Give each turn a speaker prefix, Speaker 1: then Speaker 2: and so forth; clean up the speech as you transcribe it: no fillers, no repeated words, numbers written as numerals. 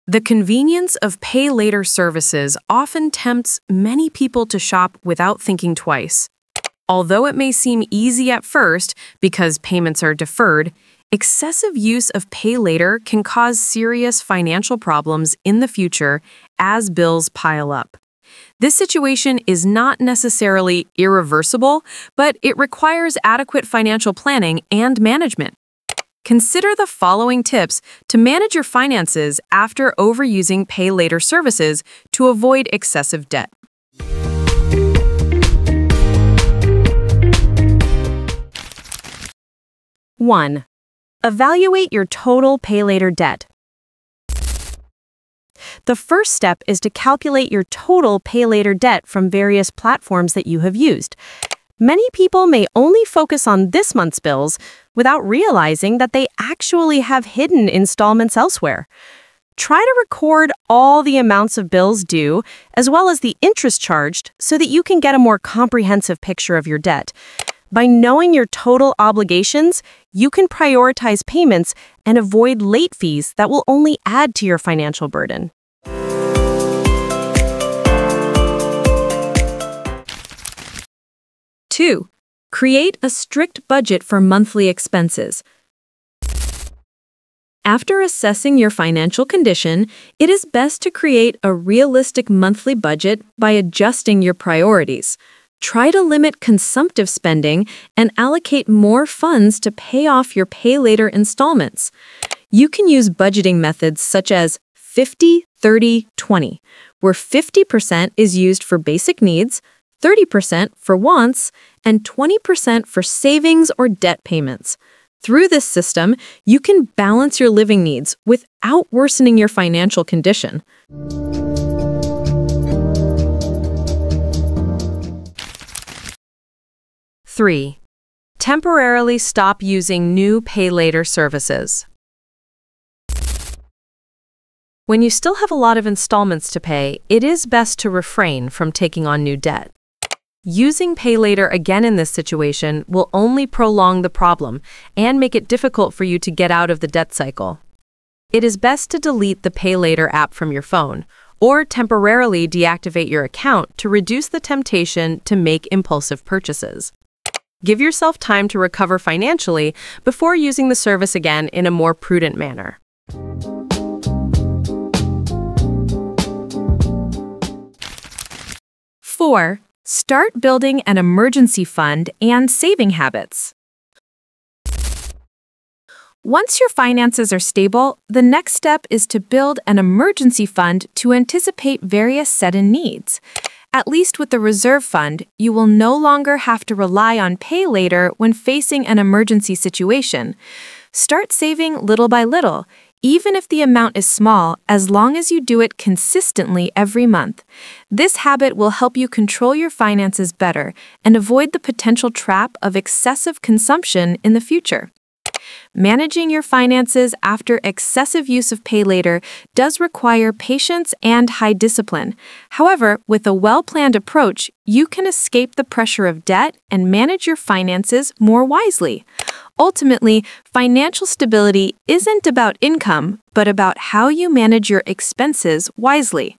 Speaker 1: The convenience of pay later services often tempts many people to shop without thinking twice. Although it may seem easy at first because payments are deferred, excessive use of pay later can cause serious financial problems in the future as bills pile up. This situation is not necessarily irreversible, but it requires adequate financial planning and management. Consider the following tips to manage your finances after overusing pay later services to avoid excessive debt. One, evaluate your total pay later debt. The first step is to calculate your total pay later debt from various platforms that you have used. Many people may only focus on this month's bills without realizing that they actually have hidden installments elsewhere. Try to record all the amounts of bills due as well as the interest charged so that you can get a more comprehensive picture of your debt. By knowing your total obligations, you can prioritize payments and avoid late fees that will only add to your financial burden. 2. Create a strict budget for monthly expenses. After assessing your financial condition, it is best to create a realistic monthly budget by adjusting your priorities. Try to limit consumptive spending and allocate more funds to pay off your pay later installments. You can use budgeting methods such as 50-30-20, where 50% is used for basic needs, 30% for wants, and 20% for savings or debt payments. Through this system, you can balance your living needs without worsening your financial condition. 3. Temporarily stop using new pay later services. When you still have a lot of installments to pay, it is best to refrain from taking on new debt. Using pay later again in this situation will only prolong the problem and make it difficult for you to get out of the debt cycle. It is best to delete the Pay Later app from your phone or temporarily deactivate your account to reduce the temptation to make impulsive purchases. Give yourself time to recover financially before using the service again in a more prudent manner. 4. Start building an emergency fund and saving habits. Once your finances are stable, the next step is to build an emergency fund to anticipate various sudden needs. At least with the reserve fund, you will no longer have to rely on pay later when facing an emergency situation. Start saving little by little, even if the amount is small, as long as you do it consistently every month. This habit will help you control your finances better and avoid the potential trap of excessive consumption in the future. Managing your finances after excessive use of pay later does require patience and high discipline. However, with a well-planned approach, you can escape the pressure of debt and manage your finances more wisely. Ultimately, financial stability isn't about income, but about how you manage your expenses wisely.